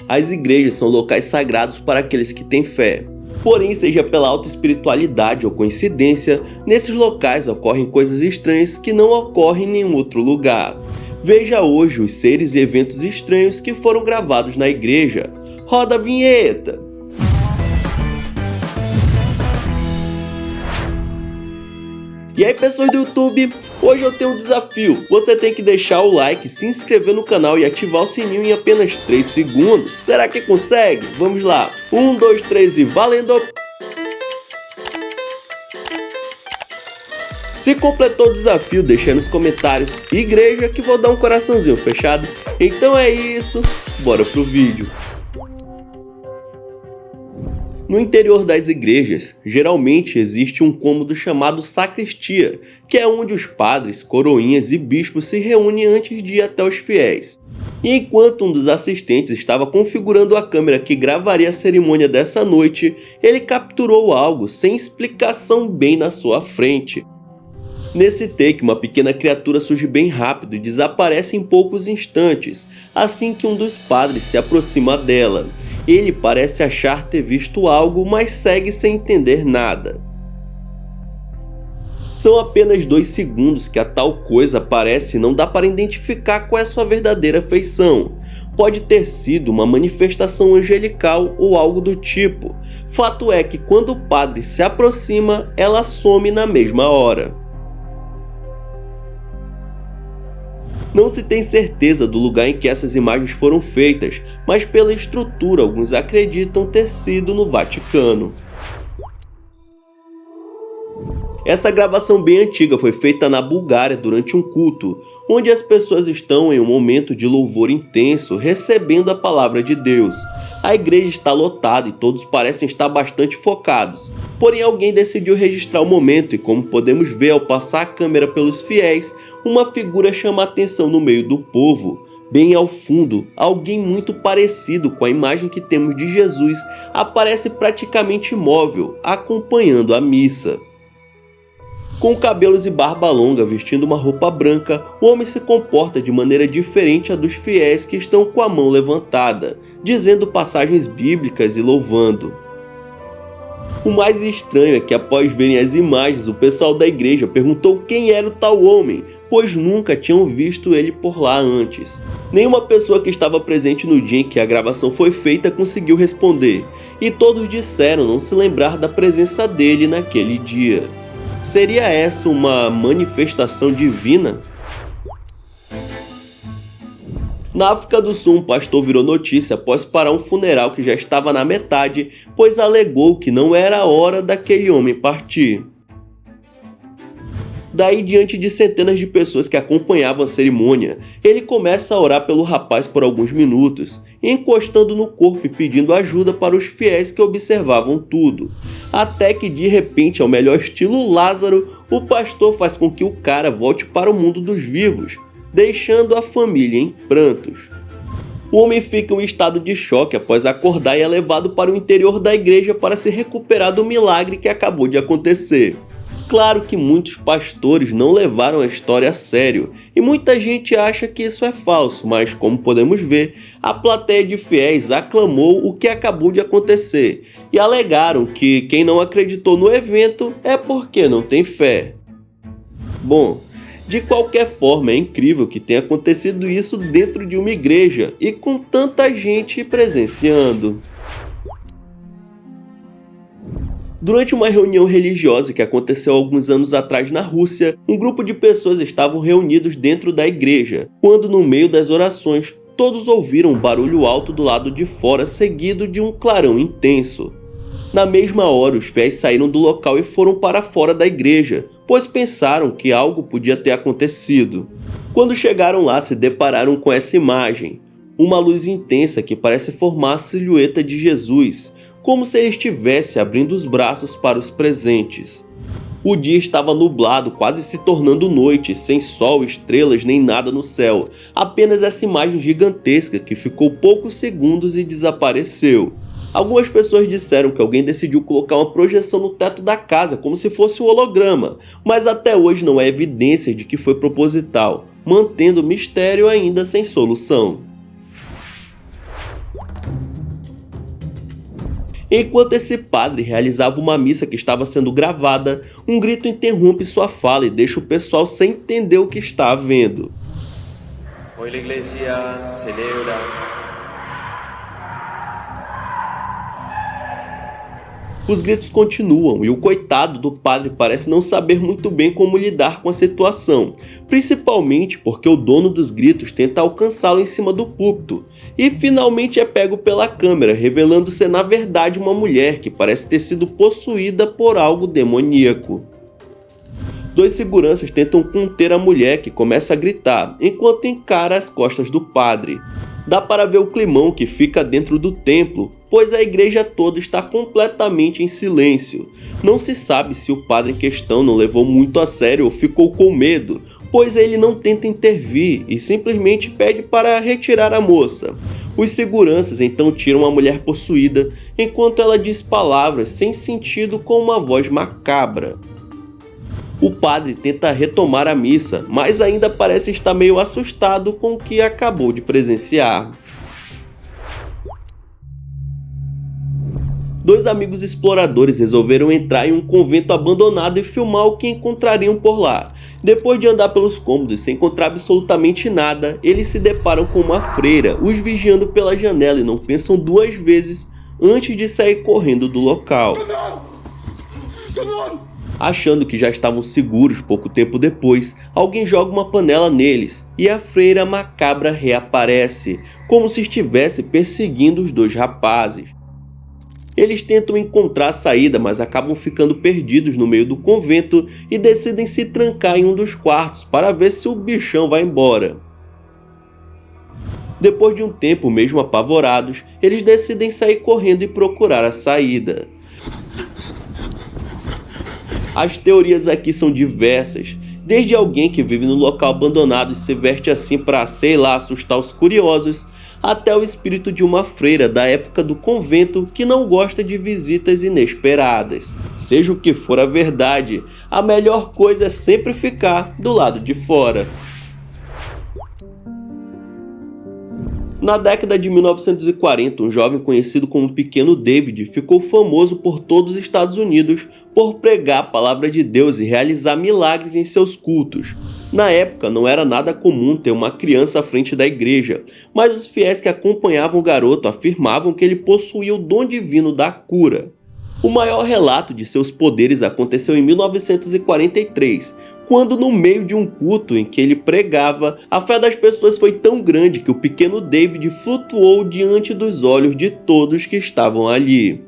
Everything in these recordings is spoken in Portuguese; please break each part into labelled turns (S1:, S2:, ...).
S1: As igrejas são locais sagrados para aqueles que têm fé. Porém, seja pela alta espiritualidade ou coincidência, nesses locais ocorrem coisas estranhas que não ocorrem em nenhum outro lugar. Veja hoje os seres e eventos estranhos que foram gravados na igreja. Roda a vinheta! E aí, pessoas do YouTube, hoje eu tenho um desafio. Você tem que deixar o like, se inscrever no canal e ativar o sininho em apenas 3 segundos. Será que consegue? Vamos lá. 1, 2, 3 e valendo! Se completou o desafio, deixa aí nos comentários igreja que vou dar um coraçãozinho, fechado? Então é isso, bora pro vídeo. No interior das igrejas, geralmente existe um cômodo chamado sacristia, que é onde os padres, coroinhas e bispos se reúnem antes de ir até os fiéis. E enquanto um dos assistentes estava configurando a câmera que gravaria a cerimônia dessa noite, ele capturou algo sem explicação bem na sua frente. Nesse take, uma pequena criatura surge bem rápido e desaparece em poucos instantes, assim que um dos padres se aproxima dela. Ele parece achar ter visto algo, mas segue sem entender nada. São apenas 2 segundos que a tal coisa aparece e não dá para identificar qual é sua verdadeira feição. Pode ter sido uma manifestação angelical ou algo do tipo. Fato é que quando o padre se aproxima, ela some na mesma hora. Não se tem certeza do lugar em que essas imagens foram feitas, mas pela estrutura alguns acreditam ter sido no Vaticano. Essa gravação bem antiga foi feita na Bulgária durante um culto, onde as pessoas estão em um momento de louvor intenso, recebendo a palavra de Deus. A igreja está lotada e todos parecem estar bastante focados, porém alguém decidiu registrar o momento e, como podemos ver ao passar a câmera pelos fiéis, uma figura chama a atenção no meio do povo. Bem ao fundo, alguém muito parecido com a imagem que temos de Jesus aparece praticamente imóvel, acompanhando a missa. Com cabelos e barba longa, vestindo uma roupa branca, o homem se comporta de maneira diferente à dos fiéis que estão com a mão levantada, dizendo passagens bíblicas e louvando. O mais estranho é que após verem as imagens, o pessoal da igreja perguntou quem era o tal homem, pois nunca tinham visto ele por lá antes. Nenhuma pessoa que estava presente no dia em que a gravação foi feita conseguiu responder, e todos disseram não se lembrar da presença dele naquele dia. Seria essa uma manifestação divina? Na África do Sul, um pastor virou notícia após parar um funeral que já estava na metade, pois alegou que não era a hora daquele homem partir. Daí, diante de centenas de pessoas que acompanhavam a cerimônia, ele começa a orar pelo rapaz por alguns minutos, encostando no corpo e pedindo ajuda para os fiéis que observavam tudo. Até que, de repente, ao melhor estilo Lázaro, o pastor faz com que o cara volte para o mundo dos vivos, deixando a família em prantos. O homem fica em um estado de choque após acordar e é levado para o interior da igreja para se recuperar do milagre que acabou de acontecer. Claro que muitos pastores não levaram a história a sério e muita gente acha que isso é falso, mas como podemos ver, a plateia de fiéis aclamou o que acabou de acontecer e alegaram que quem não acreditou no evento é porque não tem fé. Bom, de qualquer forma, é incrível que tenha acontecido isso dentro de uma igreja e com tanta gente presenciando. Durante uma reunião religiosa que aconteceu alguns anos atrás na Rússia, um grupo de pessoas estavam reunidos dentro da igreja, quando no meio das orações, todos ouviram um barulho alto do lado de fora seguido de um clarão intenso. Na mesma hora, os fiéis saíram do local e foram para fora da igreja, pois pensaram que algo podia ter acontecido. Quando chegaram lá, se depararam com essa imagem, uma luz intensa que parece formar a silhueta de Jesus, como se ele estivesse abrindo os braços para os presentes. O dia estava nublado, quase se tornando noite, sem sol, estrelas nem nada no céu, apenas essa imagem gigantesca que ficou poucos segundos e desapareceu. Algumas pessoas disseram que alguém decidiu colocar uma projeção no teto da casa como se fosse um holograma, mas até hoje não há evidências de que foi proposital, mantendo o mistério ainda sem solução. Enquanto esse padre realizava uma missa que estava sendo gravada, um grito interrompe sua fala e deixa o pessoal sem entender o que está havendo.
S2: Hoy la iglesia celebra
S1: Os gritos continuam e o coitado do padre parece não saber muito bem como lidar com a situação, principalmente porque o dono dos gritos tenta alcançá-lo em cima do púlpito e finalmente é pego pela câmera, revelando ser na verdade uma mulher que parece ter sido possuída por algo demoníaco. Dois seguranças tentam conter a mulher, que começa a gritar, enquanto encara as costas do padre. Dá para ver o climão que fica dentro do templo, pois a igreja toda está completamente em silêncio. Não se sabe se o padre em questão não levou muito a sério ou ficou com medo, pois ele não tenta intervir e simplesmente pede para retirar a moça. Os seguranças então tiram a mulher possuída, enquanto ela diz palavras sem sentido com uma voz macabra. O padre tenta retomar a missa, mas ainda parece estar meio assustado com o que acabou de presenciar. Dois amigos exploradores resolveram entrar em um convento abandonado e filmar o que encontrariam por lá. Depois de andar pelos cômodos sem encontrar absolutamente nada, eles se deparam com uma freira, os vigiando pela janela e não pensam duas vezes antes de sair correndo do local. Achando que já estavam seguros pouco tempo depois, alguém joga uma panela neles e a freira macabra reaparece, como se estivesse perseguindo os dois rapazes. Eles tentam encontrar a saída, mas acabam ficando perdidos no meio do convento e decidem se trancar em um dos quartos para ver se o bichão vai embora. Depois de um tempo, mesmo apavorados, eles decidem sair correndo e procurar a saída. As teorias aqui são diversas, desde alguém que vive no local abandonado e se veste assim para, sei lá, assustar os curiosos, até o espírito de uma freira da época do convento que não gosta de visitas inesperadas. Seja o que for a verdade, a melhor coisa é sempre ficar do lado de fora. Na década de 1940, um jovem conhecido como Pequeno David ficou famoso por todos os Estados Unidos por pregar a palavra de Deus e realizar milagres em seus cultos. Na época, não era nada comum ter uma criança à frente da igreja, mas os fiéis que acompanhavam o garoto afirmavam que ele possuía o dom divino da cura. O maior relato de seus poderes aconteceu em 1943, quando no meio de um culto em que ele pregava, a fé das pessoas foi tão grande que o pequeno David flutuou diante dos olhos de todos que estavam ali.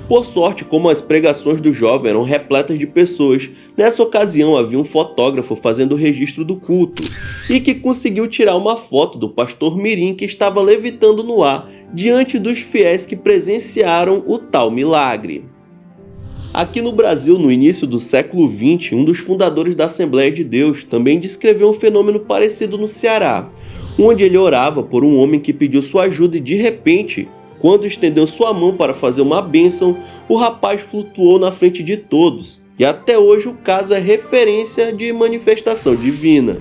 S1: Por sorte, como as pregações do jovem eram repletas de pessoas, nessa ocasião havia um fotógrafo fazendo o registro do culto e que conseguiu tirar uma foto do pastor Mirim que estava levitando no ar diante dos fiéis que presenciaram o tal milagre. Aqui no Brasil, no início do século XX, um dos fundadores da Assembleia de Deus também descreveu um fenômeno parecido no Ceará, onde ele orava por um homem que pediu sua ajuda e de repente, quando estendeu sua mão para fazer uma bênção, o rapaz flutuou na frente de todos, e até hoje o caso é referência de manifestação divina.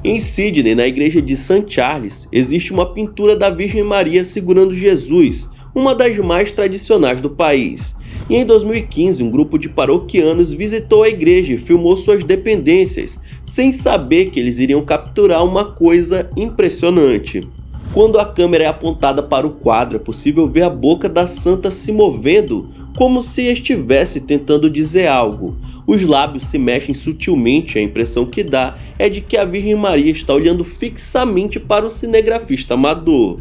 S1: Em Sydney, na igreja de St. Charles, existe uma pintura da Virgem Maria segurando Jesus, uma das mais tradicionais do país. E em 2015, um grupo de paroquianos visitou a igreja e filmou suas dependências, sem saber que eles iriam capturar uma coisa impressionante. Quando a câmera é apontada para o quadro, é possível ver a boca da santa se movendo, como se estivesse tentando dizer algo. Os lábios se mexem sutilmente e a impressão que dá é de que a Virgem Maria está olhando fixamente para o cinegrafista amador.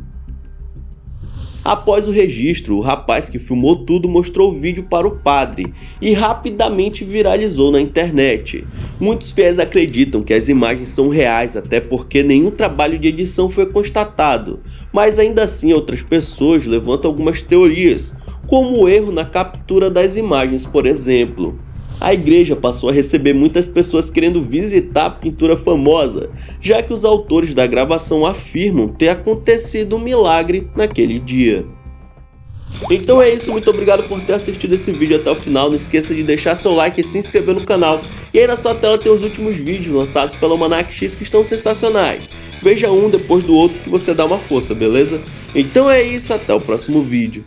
S1: Após o registro, o rapaz que filmou tudo mostrou o vídeo para o padre e rapidamente viralizou na internet. Muitos fiéis acreditam que as imagens são reais, até porque nenhum trabalho de edição foi constatado, mas ainda assim outras pessoas levantam algumas teorias, como o erro na captura das imagens, por exemplo. A igreja passou a receber muitas pessoas querendo visitar a pintura famosa, já que os autores da gravação afirmam ter acontecido um milagre naquele dia. Então é isso, muito obrigado por ter assistido esse vídeo até o final. Não esqueça de deixar seu like e se inscrever no canal. E aí na sua tela tem os últimos vídeos lançados pelo Almanac X que estão sensacionais. Veja um depois do outro que você dá uma força, beleza? Então é isso, até o próximo vídeo.